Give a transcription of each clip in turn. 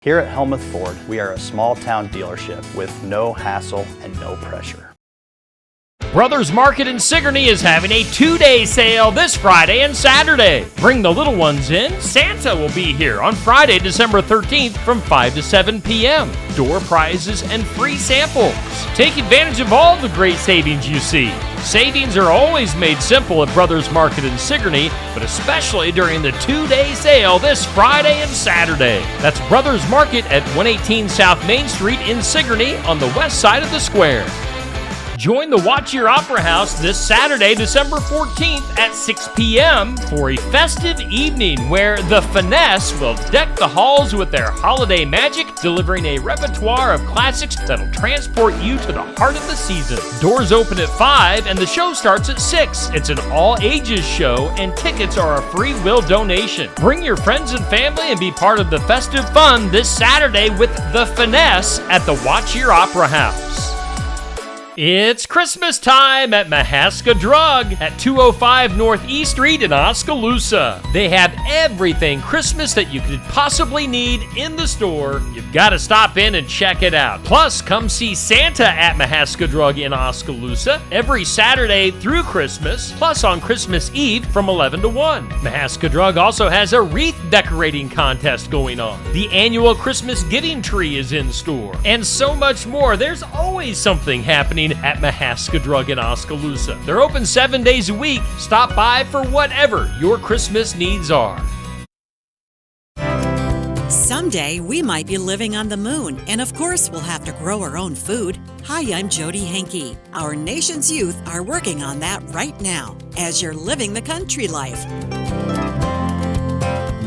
Here at Helmuth Ford, we are a small town dealership with no hassle and no pressure. Brothers Market in Sigourney is having a 2-day sale this Friday and Saturday. Bring the little ones in. Santa will be here on Friday, December 13th from 5 to 7 p.m. Door prizes and free samples. Take advantage of all the great savings you see. Savings are always made simple at Brothers Market in Sigourney, but especially during the 2-day sale this Friday and Saturday. That's Brothers Market at 118 South Main Street in Sigourney on the west side of the square. Join the Watch Your Opera House this Saturday, December 14th at 6 p.m. for a festive evening where The Finesse will deck the halls with their holiday magic, delivering a repertoire of classics that'll transport you to the heart of the season. Doors open at 5 and the show starts at 6. It's an all-ages show and tickets are a free will donation. Bring your friends and family and be part of the festive fun this Saturday with The Finesse at the Watch Your Opera House. It's Christmas time at Mahaska Drug at 205 North E Street in Oskaloosa. They have everything Christmas that you could possibly need in the store. You've got to stop in and check it out. Plus, come see Santa at Mahaska Drug in Oskaloosa every Saturday through Christmas, plus on Christmas Eve from 11 to 1. Mahaska Drug also has a wreath decorating contest going on. The annual Christmas giving tree is in store, and so much more. There's always something happening at Mahaska Drug in Oskaloosa. They're open 7 days a week. Stop by for whatever your Christmas needs are. Someday we might be living on the moon, and of course we'll have to grow our own food. Hi, I'm Jody Henke. Our nation's youth are working on that right now as you're living the country life.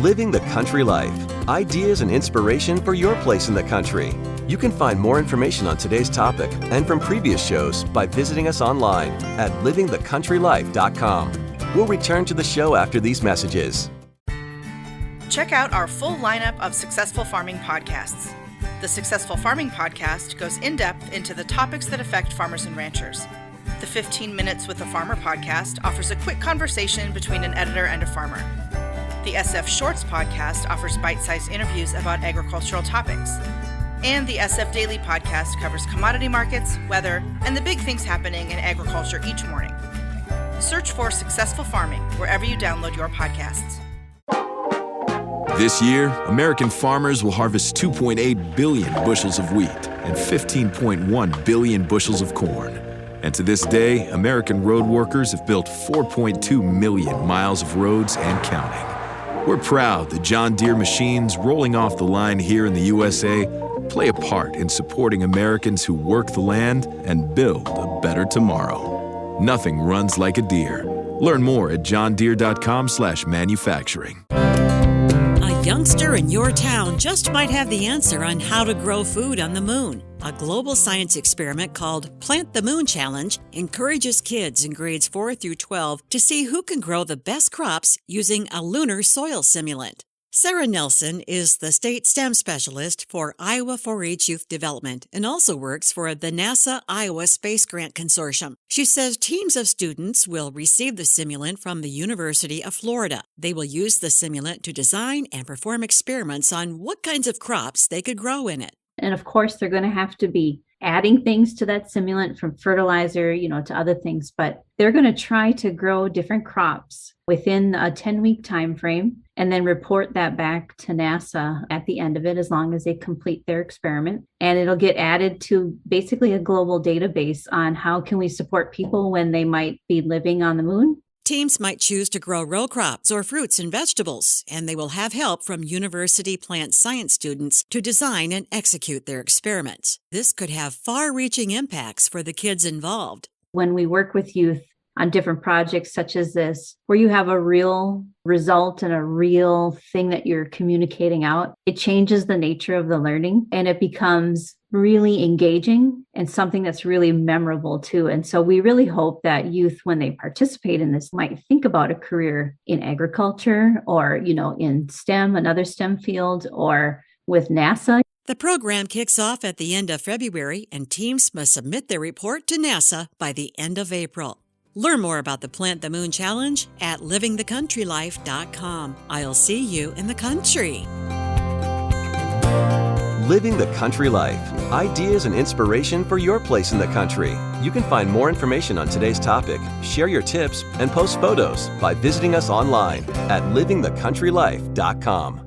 Living the country life. Ideas and inspiration for your place in the country. You can find more information on today's topic and from previous shows by visiting us online at livingthecountrylife.com. We'll return to the show after these messages. Check out our full lineup of Successful Farming podcasts. The Successful Farming podcast goes in-depth into the topics that affect farmers and ranchers. The 15 Minutes with a Farmer podcast offers a quick conversation between an editor and a farmer. The SF Shorts podcast offers bite-sized interviews about agricultural topics. And the SF Daily podcast covers commodity markets, weather, and the big things happening in agriculture each morning. Search for Successful Farming wherever you download your podcasts. This year, American farmers will harvest 2.8 billion bushels of wheat and 15.1 billion bushels of corn. And to this day, American road workers have built 4.2 million miles of roads and counting. We're proud that John Deere machines rolling off the line here in the USA play a part in supporting Americans who work the land and build a better tomorrow. Nothing runs like a Deere. Learn more at johndeere.com/manufacturing. A youngster in your town just might have the answer on how to grow food on the moon. A global science experiment called Plant the Moon Challenge encourages kids in grades 4 through 12 to see who can grow the best crops using a lunar soil simulant. Sarah Nelson is the state STEM specialist for Iowa 4-H Youth Development and also works for the NASA Iowa Space Grant Consortium. She says teams of students will receive the simulant from the University of Florida. They will use the simulant to design and perform experiments on what kinds of crops they could grow in it. And of course, they're going to have to be adding things to that simulant from fertilizer, to other things, but they're going to try to grow different crops within a 10-week time frame and then report that back to NASA at the end of it, as long as they complete their experiment. And it'll get added to basically a global database on how can we support people when they might be living on the moon. Teams might choose to grow row crops or fruits and vegetables, and they will have help from university plant science students to design and execute their experiments. This could have far-reaching impacts for the kids involved. When we work with youth on different projects such as this, where you have a real result and a real thing that you're communicating out, it changes the nature of the learning and it becomes really engaging and something that's really memorable too. And so we really hope that youth, when they participate in this, might think about a career in agriculture or, in STEM, another STEM field, or with NASA. The program kicks off at the end of February, and teams must submit their report to NASA by the end of April. Learn more about the Plant the Moon Challenge at livingthecountrylife.com. I'll see you in the country. Living the Country Life. Ideas and inspiration for your place in the country. You can find more information on today's topic, share your tips, and post photos by visiting us online at livingthecountrylife.com.